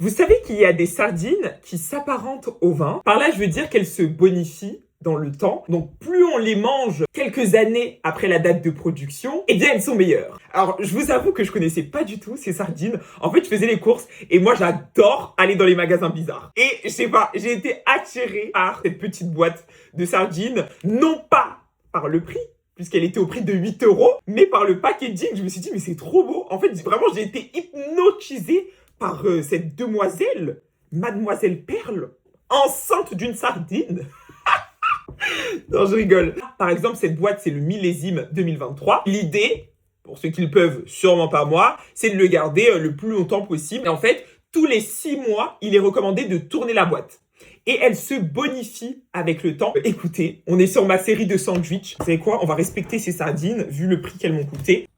Vous savez qu'il y a des sardines qui s'apparentent au vin. Par là, je veux dire qu'elles se bonifient dans le temps. Donc, plus on les mange quelques années après la date de production, eh bien, elles sont meilleures. Alors, je vous avoue que je connaissais pas du tout ces sardines. En fait, je faisais les courses et moi, j'adore aller dans les magasins bizarres. Et je sais pas, j'ai été attirée par cette petite boîte de sardines, non pas par le prix, puisqu'elle était au prix de 8 €, mais par le packaging. Je me suis dit, mais c'est trop beau. En fait, vraiment, j'ai été hypnotisée par cette demoiselle, Mademoiselle Perle, enceinte d'une sardine. Non, je rigole. Par exemple, cette boîte, c'est le millésime 2023. L'idée, pour ceux qui le peuvent, sûrement pas moi, c'est de le garder le plus longtemps possible. Et en fait, tous les 6 mois, il est recommandé de tourner la boîte. Et elle se bonifie avec le temps. Écoutez, on est sur ma série de sandwichs. Vous savez quoi? On va respecter ces sardines, vu le prix qu'elles m'ont coûté.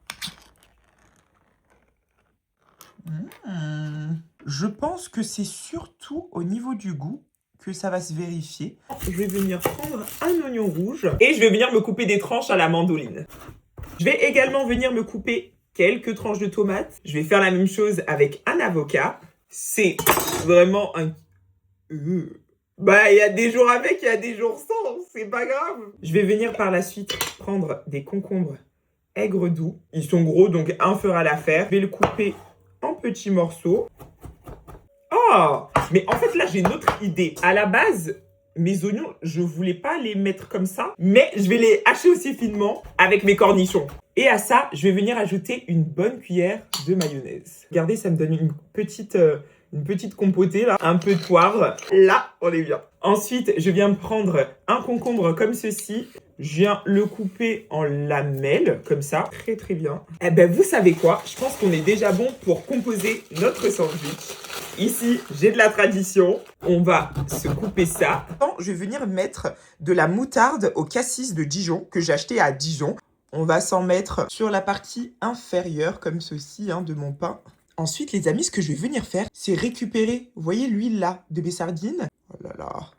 Je pense que c'est surtout au niveau du goût que ça va se vérifier. Je vais venir prendre un oignon rouge et je vais venir me couper des tranches à la mandoline. Je vais également venir me couper quelques tranches de tomates. Je vais faire la même chose avec un avocat. C'est vraiment un... Bah, il y a des jours avec, il y a des jours sans, c'est pas grave. Je vais venir par la suite prendre des concombres aigre doux. Ils sont gros, donc un fera l'affaire. Je vais le couper en petits morceaux. Oh, mais en fait, là, j'ai une autre idée. À la base, mes oignons, je voulais pas les mettre comme ça, mais je vais les hacher aussi finement avec mes cornichons. Et à ça, je vais venir ajouter une bonne cuillère de mayonnaise. Regardez, ça me donne une petite compotée, là. Un peu de poivre. Là, on est bien. Ensuite, je viens prendre un concombre comme ceci. Je viens le couper en lamelles, comme ça. Très, très bien. Eh ben, vous savez quoi? Je pense qu'on est déjà bon pour composer notre sandwich. Ici, j'ai de la tradition. On va se couper ça. Je vais venir mettre de la moutarde au cassis de Dijon, que j'ai acheté à Dijon. On va s'en mettre sur la partie inférieure, comme ceci, de mon pain. Ensuite, les amis, ce que je vais venir faire, c'est récupérer, vous voyez l'huile là, de mes sardines. Oh là là.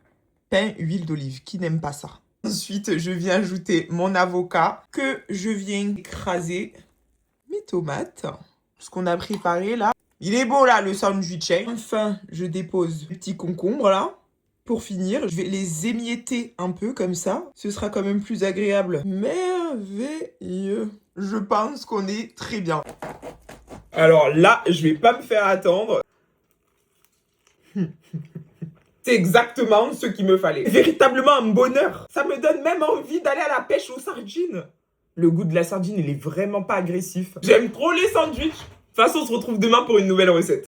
Pain, huile d'olive, qui n'aime pas ça? Ensuite, je viens ajouter mon avocat, que je viens écraser mes tomates. Ce qu'on a préparé là. Il est beau là, le sandwich. Enfin, je dépose les petits concombres là. Pour finir, je vais les émietter un peu comme ça. Ce sera quand même plus agréable. Merveilleux. Je pense qu'on est très bien. Alors là, je vais pas me faire attendre. C'est exactement ce qu'il me fallait. Véritablement un bonheur. Ça me donne même envie d'aller à la pêche aux sardines. Le goût de la sardine, il est vraiment pas agressif. J'aime trop les sandwichs. De toute façon, on se retrouve demain pour une nouvelle recette.